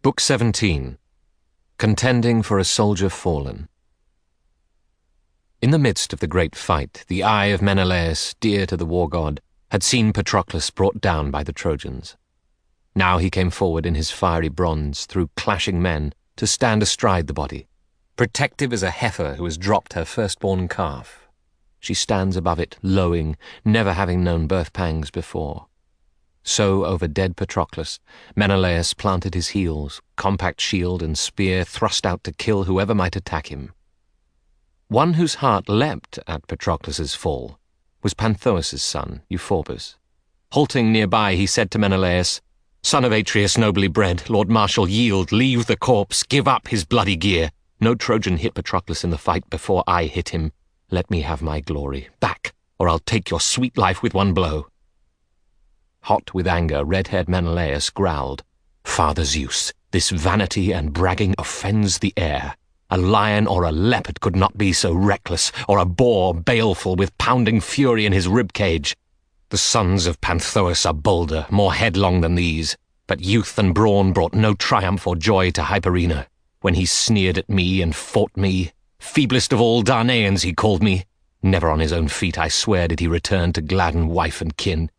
Book 17. Contending for a Soldier Fallen. In the midst of the great fight, the eye of Menelaus, dear to the war god, had seen Patroclus brought down by the Trojans. Now he came forward in his fiery bronze, through clashing men, to stand astride the body, protective as a heifer who has dropped her firstborn calf. She stands above it, lowing, never having known birth pangs before. So over dead Patroclus, Menelaus planted his heels, compact shield and spear thrust out to kill whoever might attack him. One whose heart leapt at Patroclus's fall was Panthous' son, Euphorbus. Halting nearby, he said to Menelaus, "Son of Atreus, nobly bred, Lord Marshal, yield, leave the corpse, give up his bloody gear. No Trojan hit Patroclus in the fight before I hit him. Let me have my glory. Back, or I'll take your sweet life with one blow." Hot with anger, red-haired Menelaus growled, "Father Zeus, this vanity and bragging offends the air. A lion or a leopard could not be so reckless, or a boar baleful with pounding fury in his ribcage. The sons of Panthous are bolder, more headlong than these, but youth and brawn brought no triumph or joy to Hyperina, when he sneered at me and fought me. Feeblest of all Darnæans he called me. Never on his own feet, I swear, did he return to gladden wife and kin.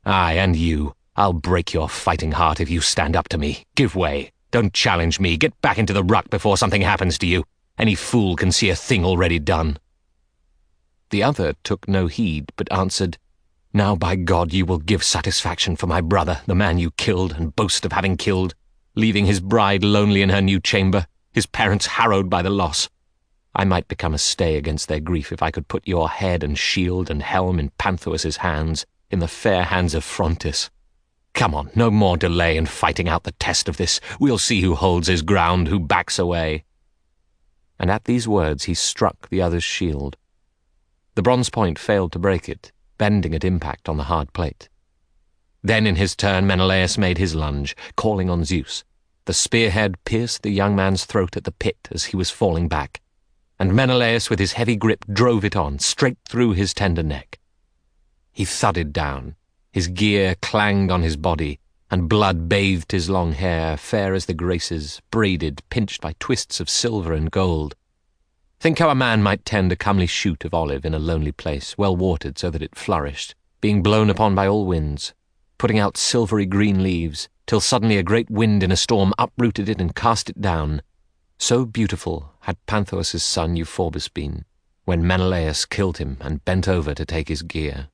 Aye, and you, I'll break your fighting heart if you stand up to me. Give way. Don't challenge me. Get back into the ruck before something happens to you. Any fool can see a thing already done." The other took no heed, but answered, "Now by God you will give satisfaction for my brother, the man you killed and boast of having killed, leaving his bride lonely in her new chamber, his parents harrowed by the loss. I might become a stay against their grief if I could put your head and shield and helm in Panthous' hands, in the fair hands of Phrontis. Come on, no more delay in fighting out the test of this. We'll see who holds his ground, who backs away." And at these words he struck the other's shield. The bronze point failed to break it, bending at impact on the hard plate. Then in his turn Menelaus made his lunge, calling on Zeus. The spearhead pierced the young man's throat at the pit as he was falling back, and Menelaus with his heavy grip drove it on, straight through his tender neck. He thudded down, his gear clanged on his body, and blood bathed his long hair, fair as the Graces, braided, pinched by twists of silver and gold. Think how a man might tend a comely shoot of olive in a lonely place, well watered so that it flourished, being blown upon by all winds, putting out silvery green leaves, till suddenly a great wind in a storm uprooted it and cast it down. So beautiful had Panthous' son Euphorbus been, when Menelaus killed him and bent over to take his gear.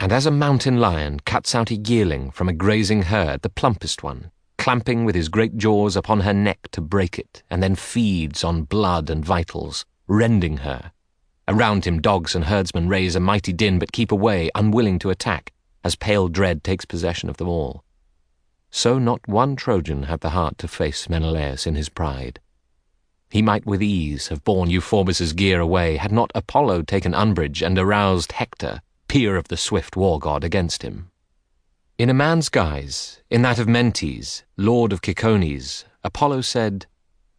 And as a mountain lion cuts out a yearling from a grazing herd, the plumpest one, clamping with his great jaws upon her neck to break it, and then feeds on blood and vitals, rending her. Around him dogs and herdsmen raise a mighty din, but keep away, unwilling to attack, as pale dread takes possession of them all. So not one Trojan had the heart to face Menelaus in his pride. He might with ease have borne Euphorbus' gear away, had not Apollo taken umbrage and aroused Hector, peer of the swift war god, against him. In a man's guise, in that of Mentes, lord of Caecones, Apollo said,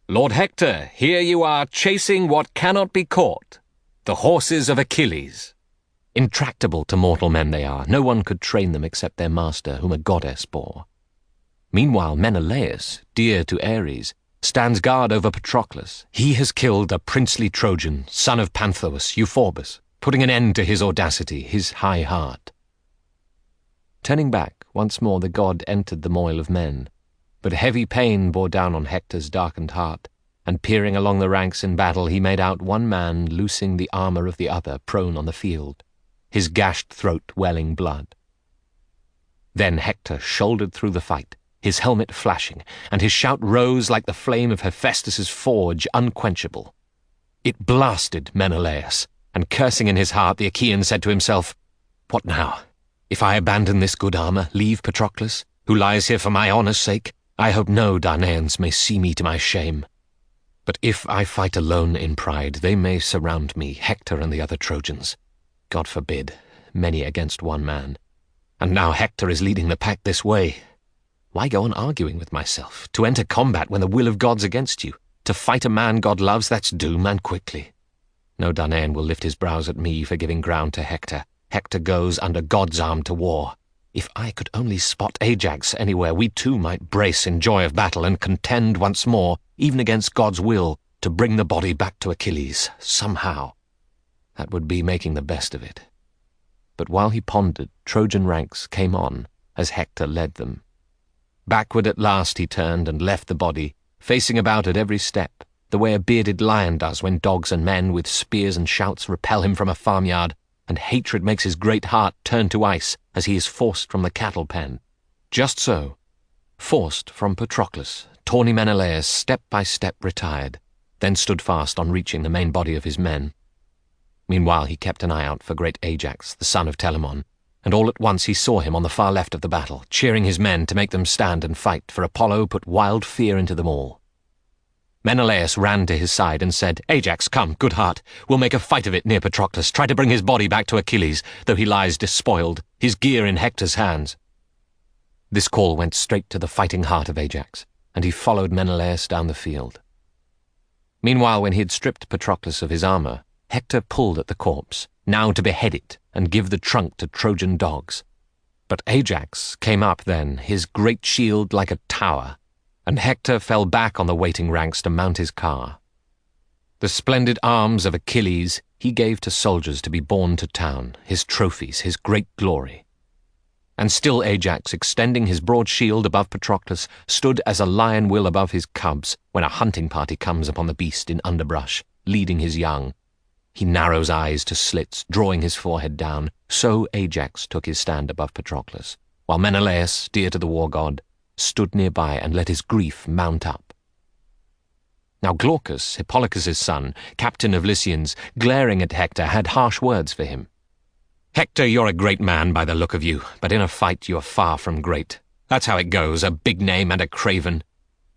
"Lord Hector, here you are chasing what cannot be caught, the horses of Achilles. Intractable to mortal men they are, no one could train them except their master, whom a goddess bore. Meanwhile Menelaus, dear to Ares, stands guard over Patroclus. He has killed a princely Trojan, son of Panthous, Euphorbus, putting an end to his audacity, his high heart." Turning back, once more the god entered the moil of men, but heavy pain bore down on Hector's darkened heart, and peering along the ranks in battle he made out one man loosing the armour of the other prone on the field, his gashed throat welling blood. Then Hector shouldered through the fight, his helmet flashing, and his shout rose like the flame of Hephaestus' forge, unquenchable. It blasted Menelaus, and cursing in his heart, the Achaean said to himself, "What now? If I abandon this good armour, leave Patroclus, who lies here for my honour's sake, I hope no Darnæans may see me to my shame. But if I fight alone in pride, they may surround me, Hector and the other Trojans. God forbid, many against one man. And now Hector is leading the pack this way. Why go on arguing with myself? To enter combat when the will of God's against you, to fight a man God loves, that's doom, and quickly. No Darnæan will lift his brows at me for giving ground to Hector. Hector goes under God's arm to war. If I could only spot Ajax anywhere, we too might brace in joy of battle and contend once more, even against God's will, to bring the body back to Achilles, somehow. That would be making the best of it. But while he pondered, Trojan ranks came on, as Hector led them. Backward at last he turned and left the body, facing about at every step, the way a bearded lion does when dogs and men with spears and shouts repel him from a farmyard, and hatred makes his great heart turn to ice as he is forced from the cattle pen. Just so, forced from Patroclus, tawny Menelaus step by step retired, then stood fast on reaching the main body of his men. Meanwhile he kept an eye out for great Ajax, the son of Telamon, and all at once he saw him on the far left of the battle, cheering his men to make them stand and fight, for Apollo put wild fear into them all. Menelaus ran to his side and said, "Ajax, come, good heart, we'll make a fight of it near Patroclus, try to bring his body back to Achilles, though he lies despoiled, his gear in Hector's hands." This call went straight to the fighting heart of Ajax, and he followed Menelaus down the field. Meanwhile, when he had stripped Patroclus of his armour, Hector pulled at the corpse, now to behead it and give the trunk to Trojan dogs. But Ajax came up then, his great shield like a tower, and Hector fell back on the waiting ranks to mount his car. The splendid arms of Achilles he gave to soldiers to be borne to town, his trophies, his great glory. And still Ajax, extending his broad shield above Patroclus, stood as a lion will above his cubs when a hunting party comes upon the beast in underbrush, leading his young. He narrows eyes to slits, drawing his forehead down. So Ajax took his stand above Patroclus, while Menelaus, dear to the war god, stood nearby and let his grief mount up. Now Glaucus, Hippolochus' son, captain of Lycians, glaring at Hector, had harsh words for him. "Hector, you're a great man by the look of you, but in a fight you're far from great. That's how it goes, a big name and a craven.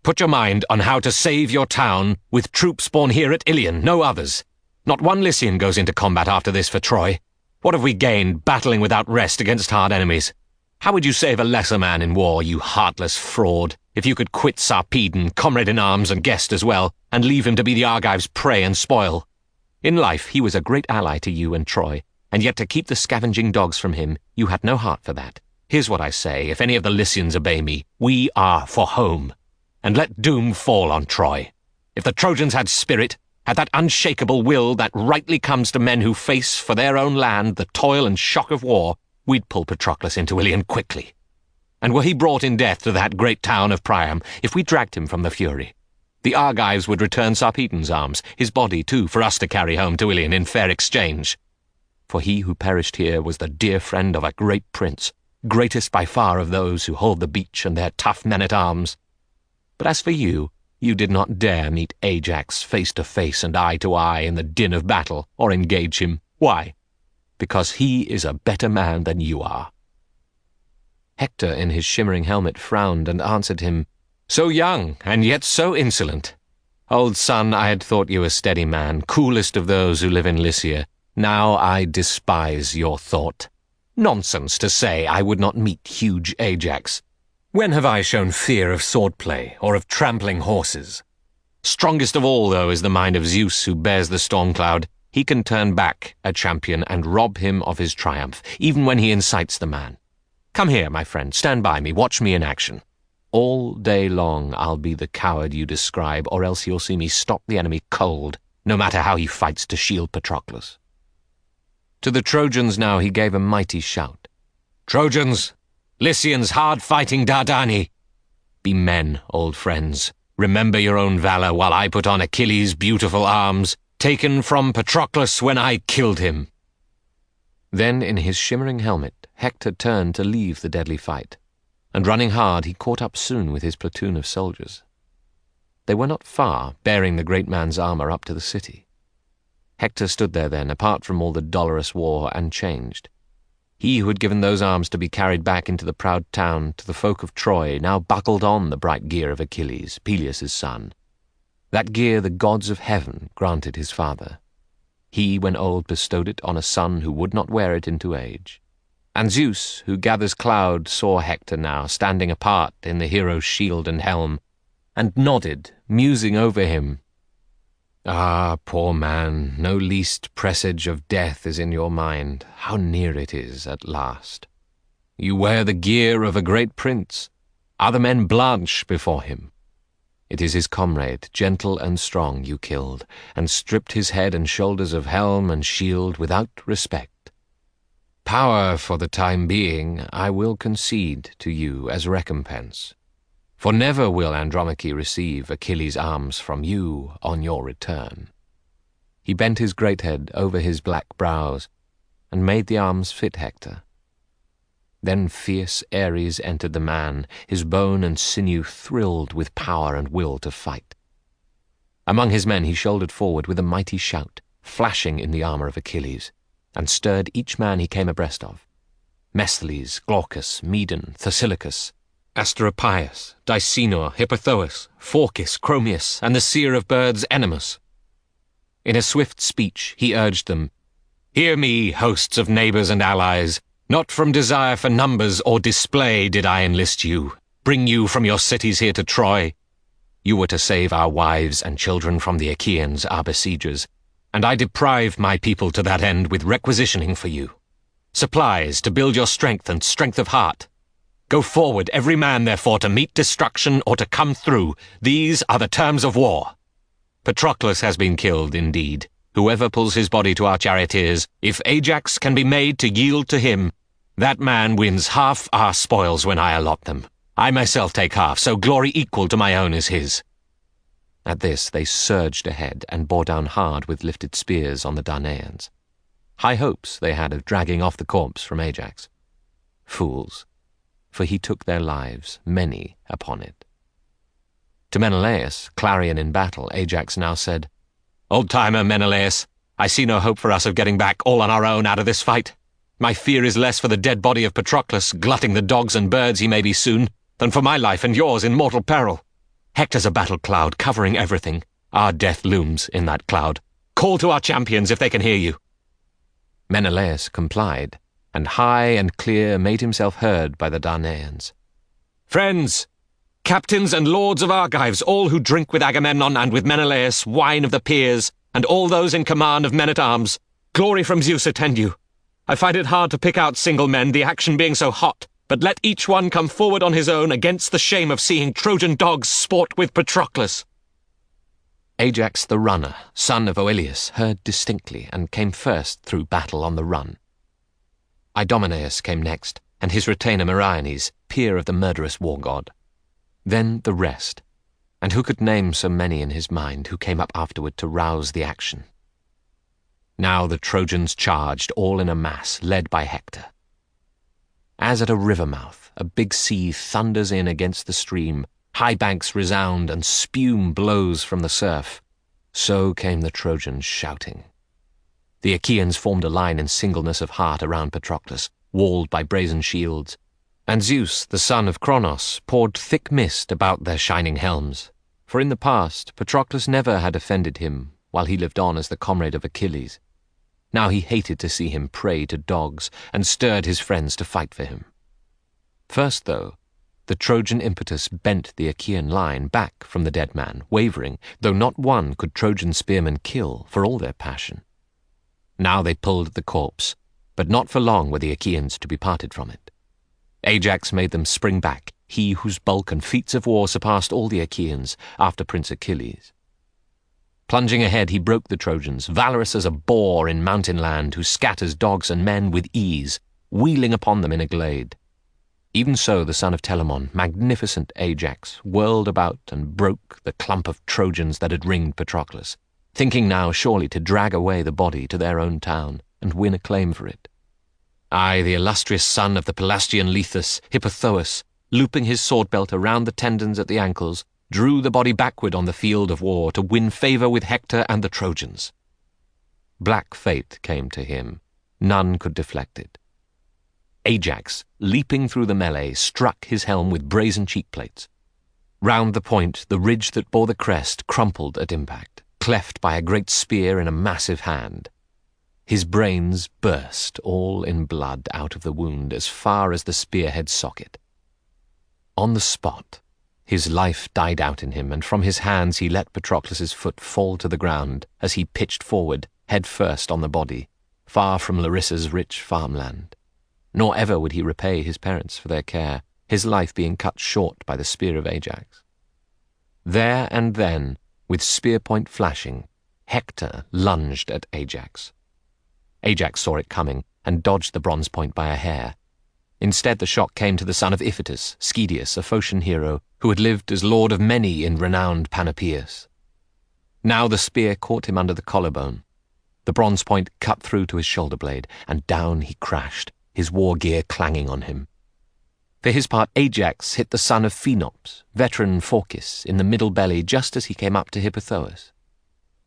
Put your mind on how to save your town with troops born here at Ilion, no others. Not one Lycian goes into combat after this for Troy. What have we gained battling without rest against hard enemies? How would you save a lesser man in war, you heartless fraud, if you could quit Sarpedon, comrade in arms and guest as well, and leave him to be the Argives' prey and spoil? In life he was a great ally to you and Troy, and yet to keep the scavenging dogs from him, you had no heart for that. Here's what I say, if any of the Lycians obey me, we are for home, and let doom fall on Troy. If the Trojans had spirit, had that unshakable will that rightly comes to men who face for their own land the toil and shock of war, we'd pull Patroclus into Ilion quickly. And were he brought in death to that great town of Priam, if we dragged him from the fury, the Argives would return Sarpedon's arms, his body too, for us to carry home to Ilion in fair exchange. For he who perished here was the dear friend of a great prince, greatest by far of those who hold the beach and their tough men-at-arms. But as for you, you did not dare meet Ajax face to face and eye to eye in the din of battle, or engage him. Why? Because he is a better man than you are." Hector in his shimmering helmet frowned and answered him, "So young, and yet so insolent. Old son, I had thought you a steady man, coolest of those who live in Lycia. Now I despise your thought. Nonsense to say I would not meet huge Ajax. When have I shown fear of swordplay or of trampling horses? Strongest of all, though, is the mind of Zeus who bears the storm cloud. He can turn back a champion and rob him of his triumph, even when he incites the man. Come here, my friend, stand by me, watch me in action. All day long I'll be the coward you describe, or else you'll see me stop the enemy cold, no matter how he fights to shield Patroclus." To the Trojans now he gave a mighty shout. "Trojans! Lycians, hard-fighting Dardani! Be men, old friends. Remember your own valor while I put on Achilles' beautiful arms, taken from Patroclus when I killed him." Then in his shimmering helmet Hector turned to leave the deadly fight, and running hard he caught up soon with his platoon of soldiers. They were not far, bearing the great man's armour up to the city. Hector stood there then, apart from all the dolorous war, and changed. He who had given those arms to be carried back into the proud town to the folk of Troy now buckled on the bright gear of Achilles, Peleus' son. That gear the gods of heaven granted his father. He, when old, bestowed it on a son who would not wear it into age. And Zeus, who gathers cloud, saw Hector now standing apart in the hero's shield and helm, and nodded, musing over him. "Ah, poor man, no least presage of death is in your mind. How near it is at last." You wear the gear of a great prince. Other men blanch before him. It is his comrade, gentle and strong, you killed, and stripped his head and shoulders of helm and shield without respect. Power for the time being I will concede to you as recompense, for never will Andromache receive Achilles' arms from you on your return." He bent his great head over his black brows, and made the arms fit Hector. Then fierce Ares entered the man, his bone and sinew thrilled with power and will to fight. Among his men he shouldered forward with a mighty shout, flashing in the armor of Achilles, and stirred each man he came abreast of: Mesthles, Glaucus, Medon, Thasilicus, Asteropaeus, Dicenor, Hippothous, Phorcys, Chromius, and the seer of birds Ennomus. In a swift speech he urged them, "Hear me, hosts of neighbors and allies. Not from desire for numbers or display did I enlist you, bring you from your cities here to Troy. You were to save our wives and children from the Achaeans, our besiegers, and I deprived my people to that end with requisitioning for you. Supplies to build your strength and strength of heart. Go forward, every man, therefore, to meet destruction or to come through. These are the terms of war. Patroclus has been killed, indeed. Whoever pulls his body to our charioteers, if Ajax can be made to yield to him, that man wins half our spoils when I allot them. I myself take half, so glory equal to my own is his." At this they surged ahead and bore down hard with lifted spears on the Danaans. High hopes they had of dragging off the corpse from Ajax. Fools, for he took their lives, many upon it. To Menelaus, clarion in battle, Ajax now said, "Old-timer Menelaus, I see no hope for us of getting back all on our own out of this fight. My fear is less for the dead body of Patroclus, glutting the dogs and birds he may be soon, than for my life and yours in mortal peril. Hector's a battle cloud covering everything. Our death looms in that cloud. Call to our champions if they can hear you." Menelaus complied, and high and clear made himself heard by the Danaans. "Friends, captains and lords of Argives, all who drink with Agamemnon and with Menelaus wine of the peers, and all those in command of men-at-arms, glory from Zeus attend you. I find it hard to pick out single men, the action being so hot, but let each one come forward on his own against the shame of seeing Trojan dogs sport with Patroclus." Ajax the runner, son of Oileus, heard distinctly and came first through battle on the run. Idomeneus came next, and his retainer Meriones, peer of the murderous war-god. Then the rest, and who could name so many in his mind who came up afterward to rouse the action? Now the Trojans charged, all in a mass, led by Hector. As at a river mouth, a big sea thunders in against the stream, high banks resound, and spume blows from the surf, so came the Trojans shouting. The Achaeans formed a line in singleness of heart around Patroclus, walled by brazen shields, and Zeus, the son of Cronos, poured thick mist about their shining helms, for in the past Patroclus never had offended him while he lived on as the comrade of Achilles. Now he hated to see him prey to dogs, and stirred his friends to fight for him. First, though, the Trojan impetus bent the Achaean line back from the dead man, wavering, though not one could Trojan spearmen kill for all their passion. Now they pulled at the corpse, but not for long were the Achaeans to be parted from it. Ajax made them spring back, he whose bulk and feats of war surpassed all the Achaeans after Prince Achilles. Plunging ahead, he broke the Trojans, valorous as a boar in mountain land who scatters dogs and men with ease, wheeling upon them in a glade. Even so the son of Telamon, magnificent Ajax, whirled about and broke the clump of Trojans that had ringed Patroclus, thinking now surely to drag away the body to their own town and win a claim for it. Aye, the illustrious son of the Pelasgian Lethus, Hippothous, looping his sword-belt around the tendons at the ankles, drew the body backward on the field of war to win favour with Hector and the Trojans. Black fate came to him. None could deflect it. Ajax, leaping through the melee, struck his helm with brazen cheekplates. Round the point, the ridge that bore the crest crumpled at impact, cleft by a great spear in a massive hand. His brains burst, all in blood, out of the wound as far as the spearhead socket. On the spot, his life died out in him, and from his hands he let Patroclus's foot fall to the ground as he pitched forward, head first on the body, far from Larissa's rich farmland. nor ever would he repay his parents for their care, his life being cut short by the spear of Ajax. There and then, with spear point flashing, Hector lunged at Ajax. Ajax saw it coming and dodged the bronze point by a hair. Instead, the shock came to the son of Iphitus, Schedius, a Phocian hero, who had lived as lord of many in renowned Panopeus. Now the spear caught him under the collarbone. The bronze point cut through to his shoulder blade, and down he crashed, his war gear clanging on him. For his part, Ajax hit the son of Phenops, veteran Phorcys, in the middle belly just as he came up to Hippothoos.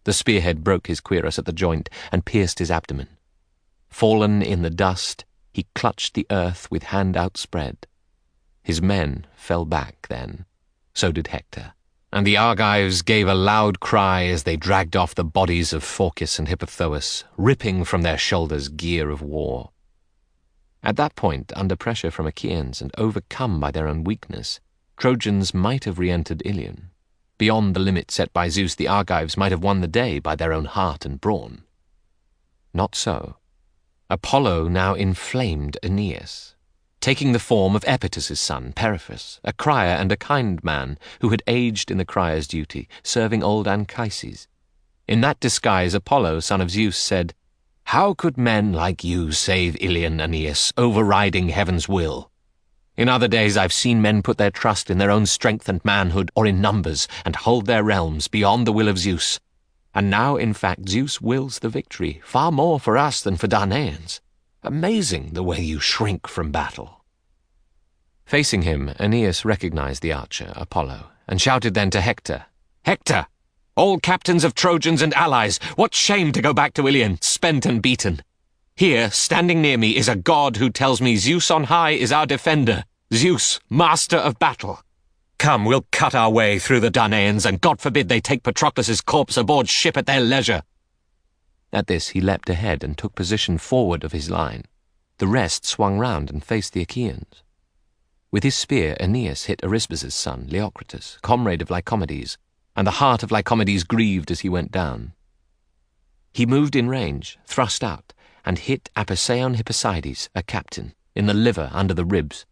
The spearhead broke his cuirass at the joint and pierced his abdomen. Fallen in the dust, he clutched the earth with hand outspread. His men fell back then. So did Hector. And the Argives gave a loud cry as they dragged off the bodies of Phorcys and Hippothoos, ripping from their shoulders gear of war. At that point, under pressure from Achaeans and overcome by their own weakness, Trojans might have re-entered Ilion. Beyond the limit set by Zeus, the Argives might have won the day by their own heart and brawn. Not so. Apollo now inflamed Aeneas, taking the form of Epitus' son, Periphas, a crier and a kind man who had aged in the crier's duty, serving old Anchises. In that disguise, Apollo, son of Zeus, said, "How could men like you save Ilion, Aeneas, overriding heaven's will? In other days I've seen men put their trust in their own strength and manhood or in numbers and hold their realms beyond the will of Zeus. And now, in fact, Zeus wills the victory, far more for us than for Danaans. Amazing the way you shrink from battle." Facing him, Aeneas recognized the archer, Apollo, and shouted then to Hector, "Hector! All captains of Trojans and allies, what shame to go back to Ilion, spent and beaten! Here, standing near me, is a god who tells me Zeus on high is our defender, Zeus, master of battle. Come, we'll cut our way through the Danaans, and God forbid they take Patroclus' corpse aboard ship at their leisure." At this he leapt ahead and took position forward of his line. The rest swung round and faced the Achaeans. With his spear, Aeneas hit Arisbas' son, Leocritus, comrade of Lycomedes, and the heart of Lycomedes grieved as he went down. He moved in range, thrust out, and hit Apisaon Hippocydes, a captain, in the liver under the ribs.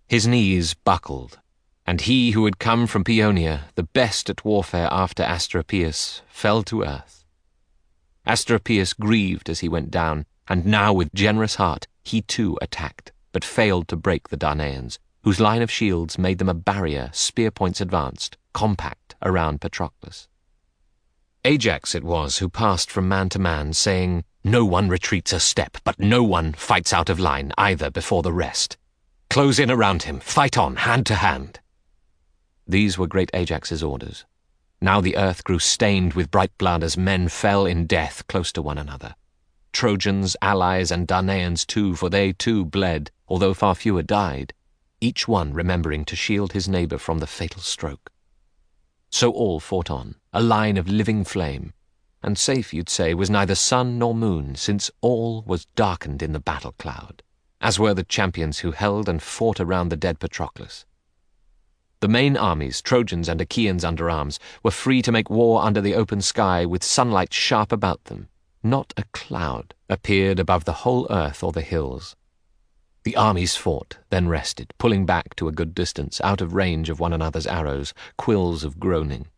His knees buckled, and he who had come from Paeonia, the best at warfare after Asteropaeus, fell to earth. Asteropaeus grieved as he went down, and now with generous heart he too attacked, but failed to break the Danaans, whose line of shields made them a barrier, spear points advanced, compact around Patroclus. Ajax it was who passed from man to man, saying, "No one retreats a step, but no one fights out of line either before the rest. Close in around him, fight on, hand to hand." These were great Ajax's orders. Now the earth grew stained with bright blood as men fell in death close to one another. Trojans, allies, and Danaans too, for they too bled, although far fewer died, each one remembering to shield his neighbour from the fatal stroke. So all fought on, a line of living flame, and safe, you'd say, was neither sun nor moon, since all was darkened in the battle cloud, as were the champions who held and fought around the dead Patroclus. The main armies, Trojans and Achaeans under arms, were free to make war under the open sky with sunlight sharp about them. Not a cloud appeared above the whole earth or the hills. The armies fought, then rested, pulling back to a good distance, out of range of one another's arrows, quills of groaning.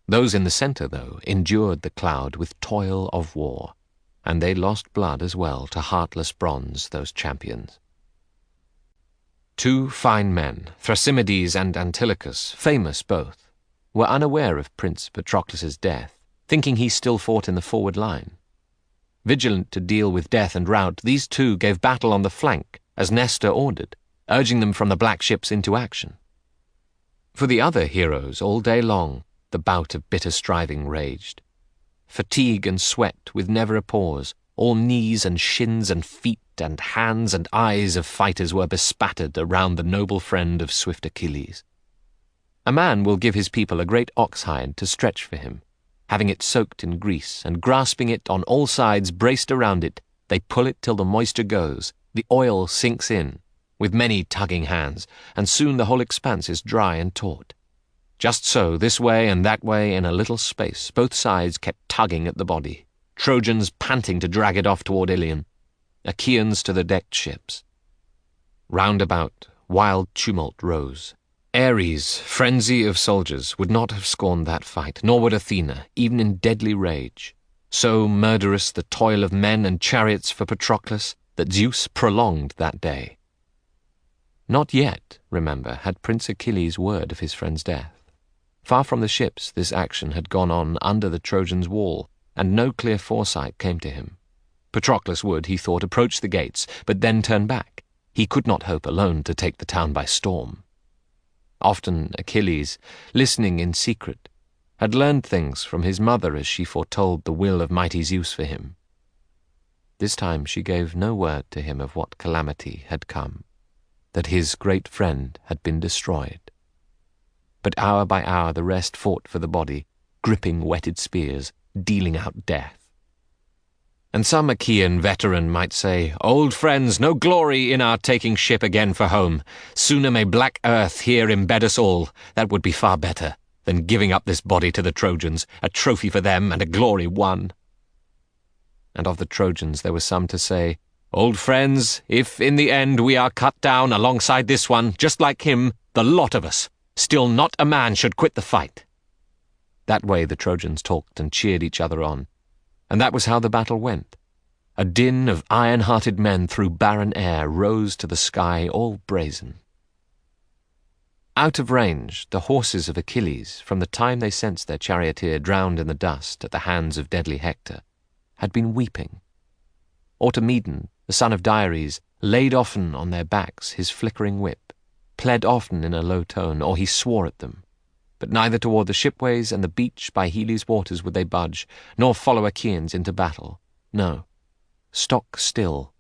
Those in the centre, though, endured the cloud with toil of war, and they lost blood as well to heartless bronze, those champions. Two fine men, Thrasymedes and Antilochus, famous both, were unaware of Prince Patroclus' death, thinking he still fought in the forward line. Vigilant to deal with death and rout, these two gave battle on the flank, as Nestor ordered, urging them from the black ships into action. For the other heroes, all day long, the bout of bitter striving raged. Fatigue and sweat, with never a pause, all knees and shins and feet and hands and eyes of fighters were bespattered around the noble friend of swift Achilles. A man will give his people a great ox-hide to stretch for him. Having it soaked in grease, and grasping it on all sides braced around it, they pull it till the moisture goes, the oil sinks in, with many tugging hands, and soon the whole expanse is dry and taut. Just so, this way and that way in a little space, both sides kept tugging at the body, Trojans panting to drag it off toward Ilion, Achaeans to the decked ships. Round about, wild tumult rose. Ares, frenzy of soldiers, would not have scorned that fight, nor would Athena, even in deadly rage. So murderous the toil of men and chariots for Patroclus that Zeus prolonged that day. Not yet, remember, had Prince Achilles word of his friend's death. Far from the ships, this action had gone on under the Trojans' wall, and no clear foresight came to him. Patroclus would, he thought, approach the gates, but then turn back. He could not hope alone to take the town by storm. Often Achilles, listening in secret, had learned things from his mother as she foretold the will of mighty Zeus for him. This time she gave no word to him of what calamity had come, that his great friend had been destroyed. But hour by hour the rest fought for the body, gripping whetted spears, dealing out death. And some Achaean veteran might say, "Old friends, no glory in our taking ship again for home. Sooner may black earth here embed us all. That would be far better than giving up this body to the Trojans, a trophy for them and a glory won." And of the Trojans there were some to say, "Old friends, if in the end we are cut down alongside this one, just like him, the lot of us, still not a man should quit the fight." That way the Trojans talked and cheered each other on, and that was how the battle went. A din of iron-hearted men through barren air rose to the sky, all brazen. Out of range, the horses of Achilles, from the time they sensed their charioteer drowned in the dust at the hands of deadly Hector, had been weeping. Automedon, the son of Dioeres, laid often on their backs his flickering whip, pled often in a low tone, or he swore at them. But neither toward the shipways and the beach by Heli's waters would they budge, nor follow Achaeans into battle. No, stock still,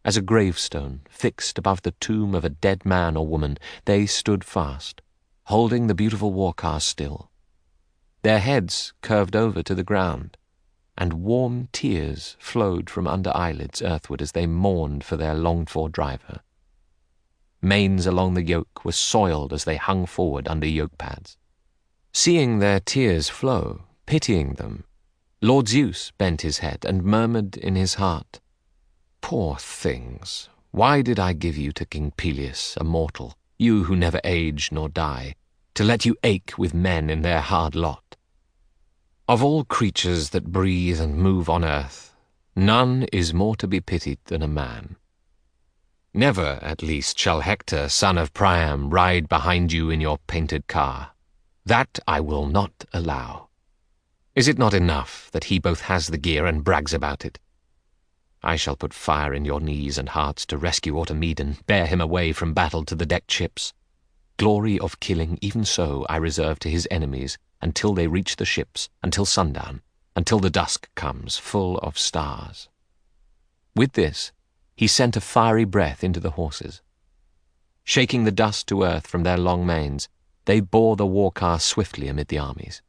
as a gravestone fixed above the tomb of a dead man or woman, they stood fast, holding the beautiful war-car still. Their heads curved over to the ground, and warm tears flowed from under eyelids earthward as they mourned for their longed-for driver. Manes along the yoke were soiled as they hung forward under yoke-pads. Seeing their tears flow, pitying them, Lord Zeus bent his head and murmured in his heart, "Poor things, why did I give you to King Peleus, a mortal, you who never age nor die, to let you ache with men in their hard lot? Of all creatures that breathe and move on earth, none is more to be pitied than a man. Never, at least, shall Hector, son of Priam, ride behind you in your painted car. That I will not allow. Is it not enough that he both has the gear and brags about it? I shall put fire in your knees and hearts to rescue Automedon, bear him away from battle to the decked ships. Glory of killing, even so, I reserve to his enemies, until they reach the ships, until sundown, until the dusk comes, full of stars." With this, he sent a fiery breath into the horses. Shaking the dust to earth from their long manes, they bore the war-car swiftly amid the armies.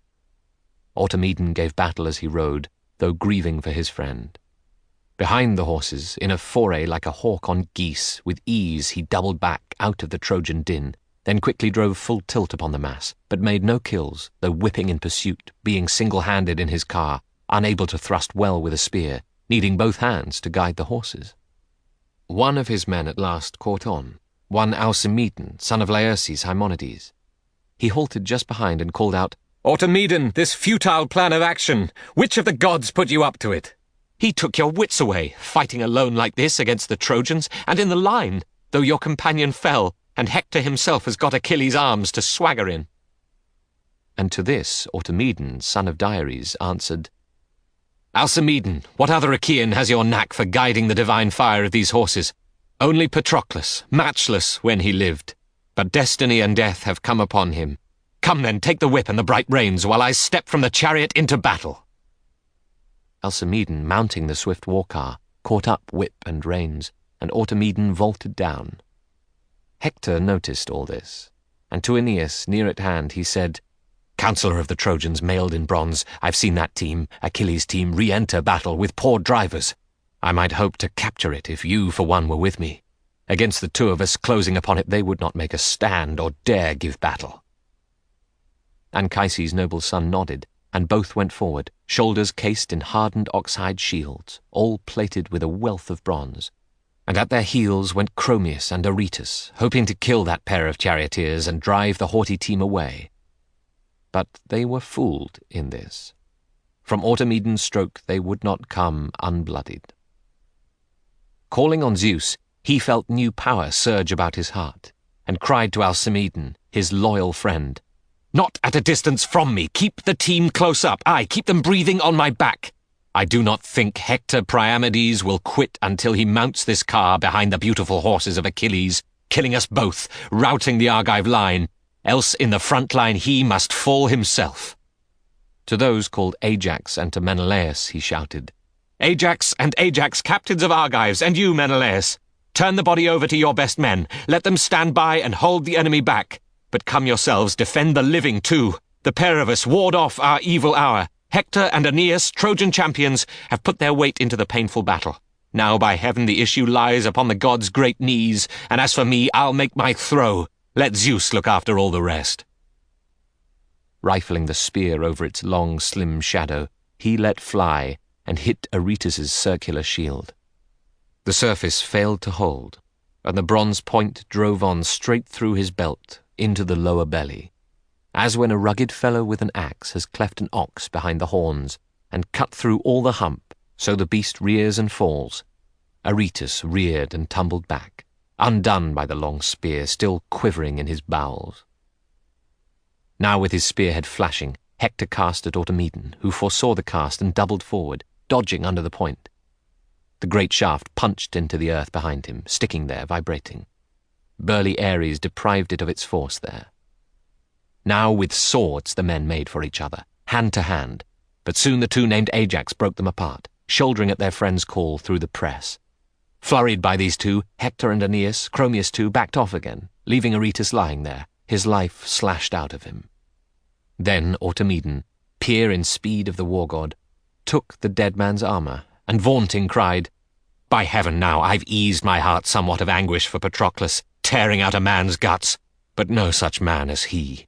Automedon gave battle as he rode, though grieving for his friend. Behind the horses, in a foray like a hawk on geese, with ease he doubled back out of the Trojan din, then quickly drove full tilt upon the mass, but made no kills, though whipping in pursuit, being single-handed in his car, unable to thrust well with a spear, needing both hands to guide the horses. One of his men at last caught on, one Alcimedon, son of Laerces Haemonides. He halted just behind and called out, "Automedon, this futile plan of action, which of the gods put you up to it? He took your wits away, fighting alone like this against the Trojans, and in the line, though your companion fell, and Hector himself has got Achilles' arms to swagger in." And to this Automedon, son of Dioeres, answered, "Alcimedon, what other Achaean has your knack for guiding the divine fire of these horses? Only Patroclus, matchless when he lived. But destiny and death have come upon him. Come then, take the whip and the bright reins, while I step from the chariot into battle." Alcimedon, mounting the swift war-car, caught up whip and reins, and Automedon vaulted down. Hector noticed all this, and to Aeneas, near at hand, he said, "Counsellor of the Trojans, mailed in bronze, I've seen that team, Achilles' team, re-enter battle with poor drivers. I might hope to capture it if you, for one, were with me. Against the two of us closing upon it, they would not make a stand or dare give battle." Anchises' noble son nodded, and both went forward, shoulders cased in hardened oxhide shields, all plated with a wealth of bronze. and at their heels went Chromius and Aretus, hoping to kill that pair of charioteers and drive the haughty team away. But they were fooled in this. From Automedon's stroke they would not come unbloodied. Calling on Zeus, he felt new power surge about his heart, and cried to Alcimedon, his loyal friend, "Not at a distance from me, keep the team close up, aye, keep them breathing on my back. I do not think Hector Priamedes will quit until he mounts this car behind the beautiful horses of Achilles, killing us both, routing the Argive line, else in the front line he must fall himself." To those called Ajax and to Menelaus he shouted, "Ajax and Ajax, captains of Argives, and you, Menelaus, turn the body over to your best men, let them stand by and hold the enemy back. But come yourselves, defend the living too. The pair of us ward off our evil hour. Hector and Aeneas, Trojan champions, have put their weight into the painful battle. Now by heaven the issue lies upon the gods' great knees, and as for me, I'll make my throw. Let Zeus look after all the rest." Rifling the spear over its long, slim shadow, he let fly and hit Aretus's circular shield. The surface failed to hold, and the bronze point drove on straight through his belt into the lower belly, as when a rugged fellow with an axe has cleft an ox behind the horns and cut through all the hump, so the beast rears and falls. Aretus reared and tumbled back, undone by the long spear still quivering in his bowels. Now with his spearhead flashing, Hector cast at Automedon, who foresaw the cast and doubled forward, dodging under the point. The great shaft punched into the earth behind him, sticking there, vibrating. Burly Ares deprived it of its force there. Now with swords the men made for each other, hand to hand, but soon the two named Ajax broke them apart, shouldering at their friend's call through the press. Flurried by these two, Hector and Aeneas, Chromius too, backed off again, leaving Aretus lying there, his life slashed out of him. Then Automedon, peer in speed of the war god, took the dead man's armour, and vaunting cried, "By heaven now, I've eased my heart somewhat of anguish for Patroclus, tearing out a man's guts, but no such man as he."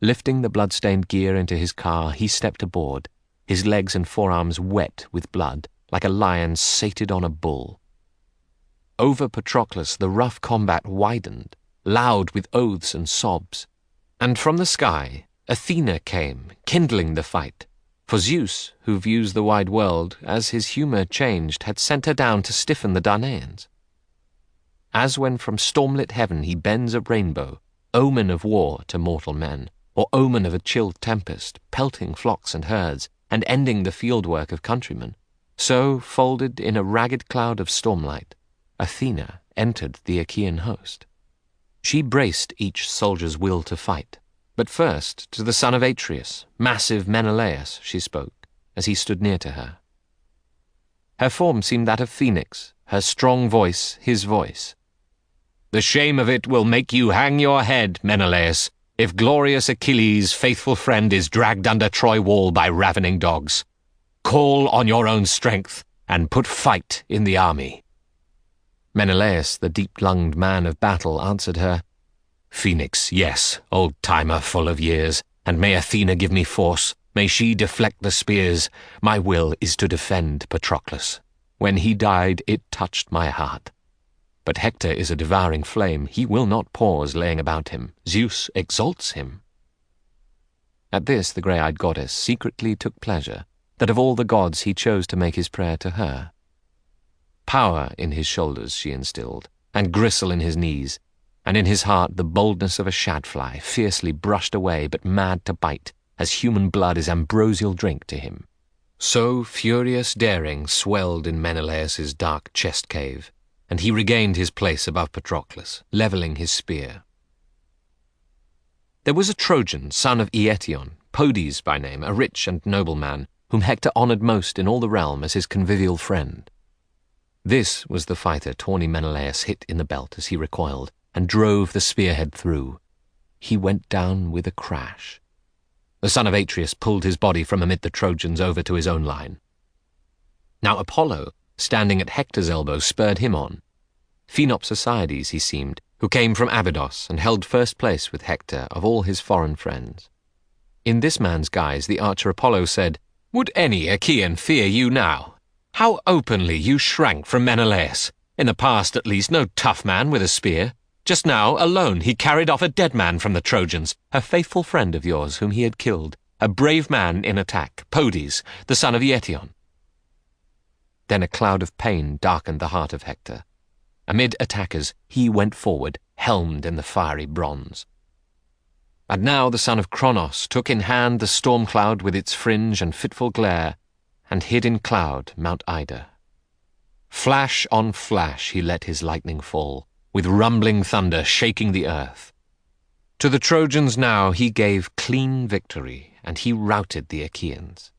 Lifting the blood-stained gear into his car, he stepped aboard, his legs and forearms wet with blood, like a lion sated on a bull. Over Patroclus the rough combat widened, loud with oaths and sobs, and from the sky Athena came, kindling the fight, for Zeus, who views the wide world, as his humour changed, had sent her down to stiffen the Danaans. As when from stormlit heaven he bends a rainbow, omen of war to mortal men, or omen of a chill tempest, pelting flocks and herds, and ending the fieldwork of countrymen, so, folded in a ragged cloud of stormlight, Athena entered the Achaean host. She braced each soldier's will to fight, but first to the son of Atreus, massive Menelaus, she spoke, as he stood near to her. Her form seemed that of Phoenix, her strong voice his voice. "The shame of it will make you hang your head, Menelaus, if glorious Achilles' faithful friend is dragged under Troy wall by ravening dogs. Call on your own strength, and put fight in the army." Menelaus, the deep-lunged man of battle, answered her, "Phoenix, yes, old-timer full of years, and may Athena give me force, may she deflect the spears. My will is to defend Patroclus. When he died, it touched my heart. But Hector is a devouring flame. He will not pause laying about him. Zeus exalts him." At this the grey-eyed goddess secretly took pleasure that of all the gods he chose to make his prayer to her. Power in his shoulders she instilled, and gristle in his knees, and in his heart the boldness of a shadfly, fiercely brushed away but mad to bite, as human blood is ambrosial drink to him. So furious daring swelled in Menelaus's dark chest cave, and he regained his place above Patroclus, levelling his spear. There was a Trojan, son of Eetion, Podes by name, a rich and noble man, whom Hector honoured most in all the realm as his convivial friend. This was the fighter tawny Menelaus hit in the belt as he recoiled, and drove the spearhead through. He went down with a crash. The son of Atreus pulled his body from amid the Trojans over to his own line. Now Apollo, standing at Hector's elbow, spurred him on. Phenopsocides he seemed, who came from Abydos and held first place with Hector of all his foreign friends. In this man's guise the archer Apollo said, "Would any Achaean fear you now? How openly you shrank from Menelaus! In the past, at least, no tough man with a spear. Just now, alone, he carried off a dead man from the Trojans, a faithful friend of yours whom he had killed, a brave man in attack, Podes, the son of Eetion." Then a cloud of pain darkened the heart of Hector. Amid attackers, he went forward, helmed in the fiery bronze. And now the son of Cronos took in hand the storm cloud with its fringe and fitful glare, and hid in cloud Mount Ida. Flash on flash he let his lightning fall, with rumbling thunder shaking the earth. To the Trojans now he gave clean victory, and he routed the Achaeans.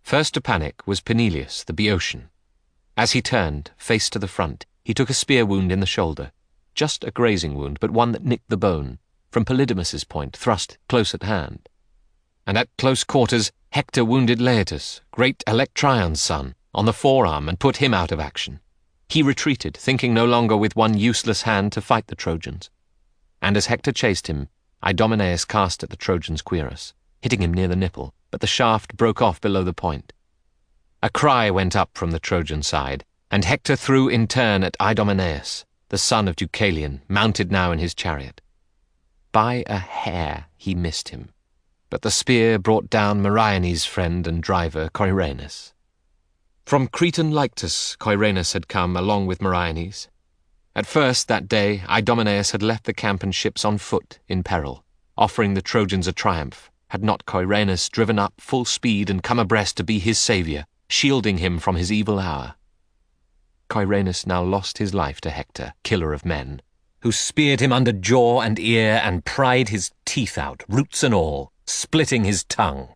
First to panic was Peneleus the Boeotian. As he turned, face to the front, he took a spear wound in the shoulder, just a grazing wound, but one that nicked the bone, from Polydamas's point, thrust close at hand. And at close quarters, Hector wounded Laertes, great Electrion's son, on the forearm and put him out of action. He retreated, thinking no longer with one useless hand to fight the Trojans. And as Hector chased him, Idomeneus cast at the Trojan's cuirass, hitting him near the nipple, but the shaft broke off below the point. A cry went up from the Trojan side, and Hector threw in turn at Idomeneus, the son of Deucalion, mounted now in his chariot. By a hair he missed him, but the spear brought down Meriones' friend and driver, Coiranus. From Cretan Lyctus, Coiranus had come along with Meriones. At first that day, Idomeneus had left the camp and ships on foot in peril, offering the Trojans a triumph, had not Coiranus driven up full speed and come abreast to be his saviour, shielding him from his evil hour. Coiranus now lost his life to Hector, killer of men, who speared him under jaw and ear and pried his teeth out, roots and all, splitting his tongue.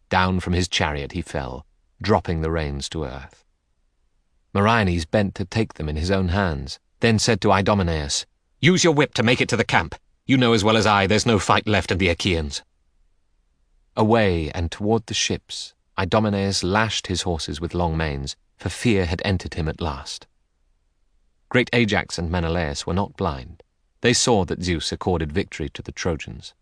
Down from his chariot he fell, dropping the reins to earth. Meriones bent to take them in his own hands, then said to Idomeneus, "Use your whip to make it to the camp. You know as well as I there's no fight left in the Achaeans." Away and toward the ships, Idomeneus lashed his horses with long manes, for fear had entered him at last. Great Ajax and Menelaus were not blind. They saw that Zeus accorded victory to the Trojans.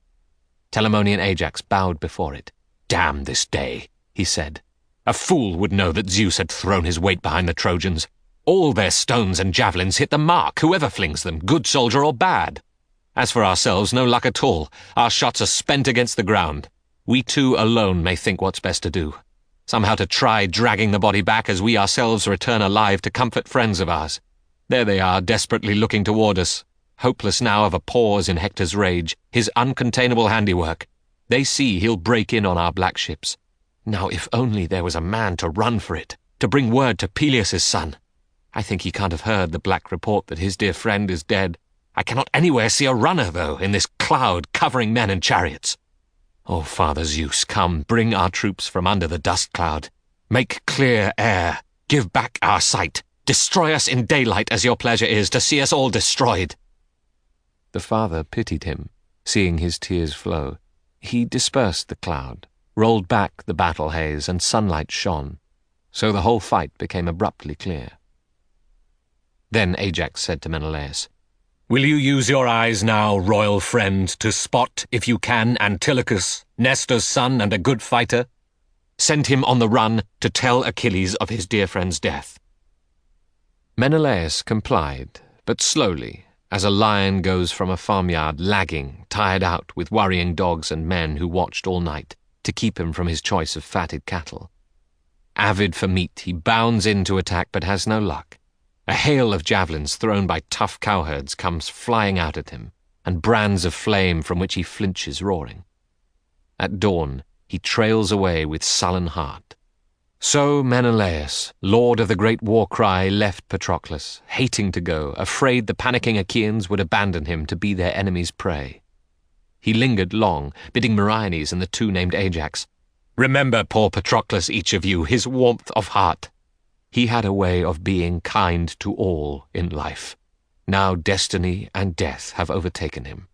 Telamonian Ajax bowed before it. "Damn this day," he said. "A fool would know that Zeus had thrown his weight behind the Trojans. All their stones and javelins hit the mark, whoever flings them, good soldier or bad. As for ourselves, no luck at all. Our shots are spent against the ground. We two alone may think what's best to do. Somehow to try dragging the body back as we ourselves return alive to comfort friends of ours. There they are, desperately looking toward us, hopeless now of a pause in Hector's rage, his uncontainable handiwork. They see he'll break in on our black ships. Now if only there was a man to run for it, to bring word to Peleus' son. I think he can't have heard the black report that his dear friend is dead. I cannot anywhere see a runner, though, in this cloud covering men and chariots. Oh, Father Zeus, come, bring our troops from under the dust cloud. Make clear air, give back our sight, destroy us in daylight as your pleasure is, to see us all destroyed." The father pitied him, seeing his tears flow. He dispersed the cloud, rolled back the battle haze, and sunlight shone, so the whole fight became abruptly clear. Then Ajax said to Menelaus, "Will you use your eyes now, royal friend, to spot, if you can, Antilochus, Nestor's son and a good fighter? Send him on the run to tell Achilles of his dear friend's death." Menelaus complied, but slowly, as a lion goes from a farmyard lagging, tired out with worrying dogs and men who watched all night to keep him from his choice of fatted cattle. Avid for meat, he bounds in to attack but has no luck. A hail of javelins thrown by tough cowherds comes flying out at him, and brands of flame from which he flinches roaring. At dawn, he trails away with sullen heart. So Menelaus, lord of the great war cry, left Patroclus, hating to go, afraid the panicking Achaeans would abandon him to be their enemy's prey. He lingered long, bidding Meriones and the two named Ajax, "Remember poor Patroclus, each of you, his warmth of heart. He had a way of being kind to all in life. Now destiny and death have overtaken him."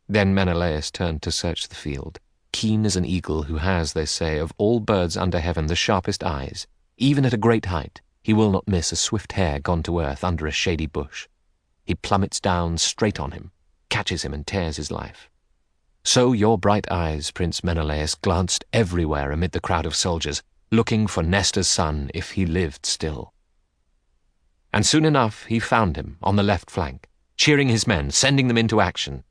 Then Menelaus turned to search the field, keen as an eagle who has, they say, of all birds under heaven the sharpest eyes. Even at a great height, he will not miss a swift hare gone to earth under a shady bush. He plummets down straight on him, catches him and tears his life. So your bright eyes, Prince Menelaus, glanced everywhere amid the crowd of soldiers, looking for Nestor's son if he lived still. And soon enough he found him on the left flank, cheering his men, sending them into action.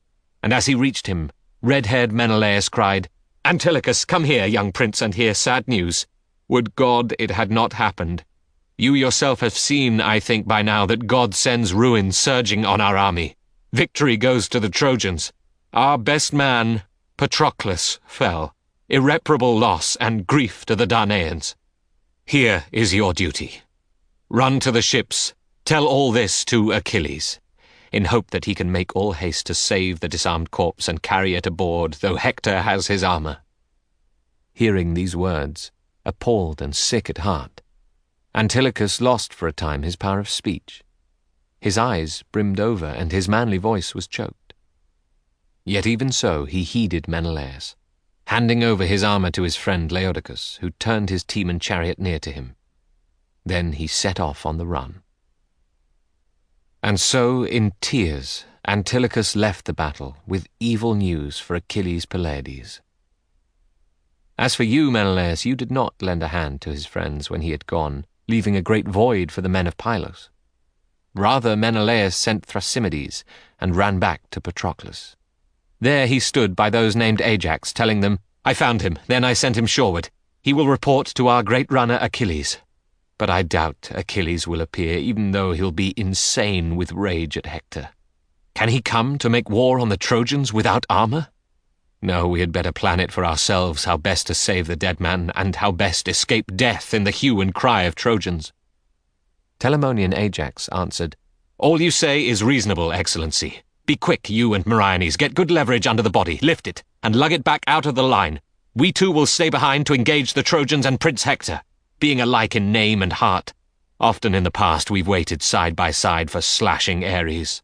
And as he reached him, red-haired Menelaus cried, "Antilochus, come here, young prince, and hear sad news. Would God it had not happened. You yourself have seen, I think, by now, that God sends ruin surging on our army. Victory goes to the Trojans. Our best man, Patroclus, fell. Irreparable loss and grief to the Danaans. Here is your duty. Run to the ships, tell all this to Achilles, in hope that he can make all haste to save the disarmed corpse and carry it aboard, though Hector has his armour." Hearing these words, appalled and sick at heart, Antilochus lost for a time his power of speech. His eyes brimmed over, and his manly voice was choked. Yet even so he heeded Menelaus, handing over his armour to his friend Laodocus, who turned his team and chariot near to him. Then he set off on the run. And so, in tears, Antilochus left the battle, with evil news for Achilles Pylades. As for you, Menelaus, you did not lend a hand to his friends when he had gone, leaving a great void for the men of Pylos. Rather, Menelaus sent Thrasymedes, and ran back to Patroclus. There he stood by those named Ajax, telling them, "I found him, then I sent him shoreward. He will report to our great runner Achilles. But I doubt Achilles will appear, even though he'll be insane with rage at Hector. Can he come to make war on the Trojans without armour? No, we had better plan it for ourselves, how best to save the dead man, and how best escape death in the hue and cry of Trojans." Telamonian Ajax answered, "All you say is reasonable, Excellency. Be quick, you and Meriones, get good leverage under the body, lift it, and lug it back out of the line. We two will stay behind to engage the Trojans and Prince Hector. Being alike in name and heart, often in the past we've waited side by side for slashing Ares."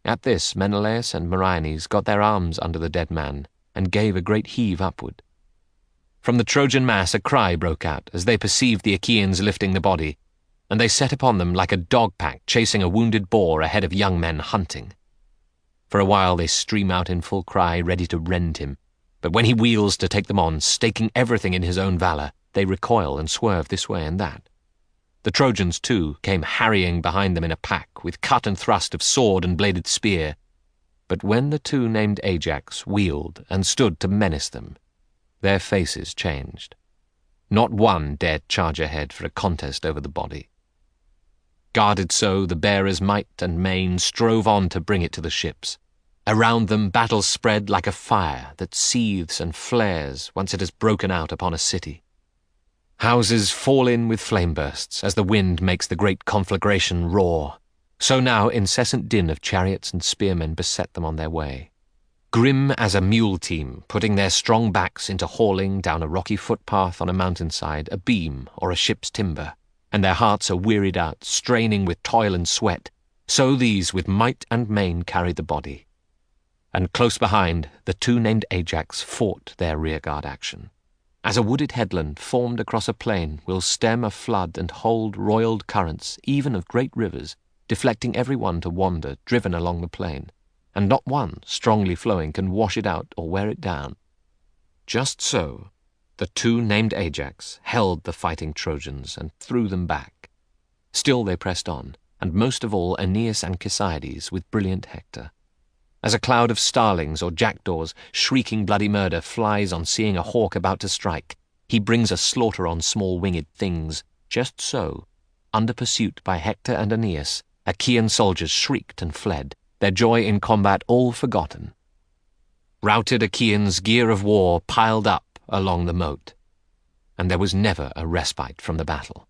At this Menelaus and Meriones got their arms under the dead man, and gave a great heave upward. From the Trojan mass a cry broke out as they perceived the Achaeans lifting the body, and they set upon them like a dog-pack chasing a wounded boar ahead of young men hunting. For a while they stream out in full cry, ready to rend him, but when he wheels to take them on, staking everything in his own valour, they recoil and swerve this way and that. The Trojans, too, came harrying behind them in a pack, with cut and thrust of sword and bladed spear. But when the two named Ajax wheeled and stood to menace them, their faces changed. Not one dared charge ahead for a contest over the body. Guarded so, the bearers might and main strove on to bring it to the ships. Around them battle spread like a fire that seethes and flares once it has broken out upon a city. Houses fall in with flame bursts as the wind makes the great conflagration roar. So now incessant din of chariots and spearmen beset them on their way. Grim as a mule team, putting their strong backs into hauling down a rocky footpath on a mountainside, a beam, or a ship's timber, and their hearts are wearied out, straining with toil and sweat, so these with might and main carried the body. And close behind, the two named Ajax fought their rearguard action. As a wooded headland formed across a plain will stem a flood and hold roiled currents, even of great rivers, deflecting every one to wander, driven along the plain, and not one, strongly flowing, can wash it out or wear it down. Just so, the two named Ajax held the fighting Trojans and threw them back. Still they pressed on, and most of all Aeneas and Chiseides with brilliant Hector. As a cloud of starlings or jackdaws, shrieking bloody murder, flies on seeing a hawk about to strike, he brings a slaughter on small winged things. Just so, under pursuit by Hector and Aeneas, Achaean soldiers shrieked and fled, their joy in combat all forgotten. Routed Achaeans' gear of war piled up along the moat, and there was never a respite from the battle.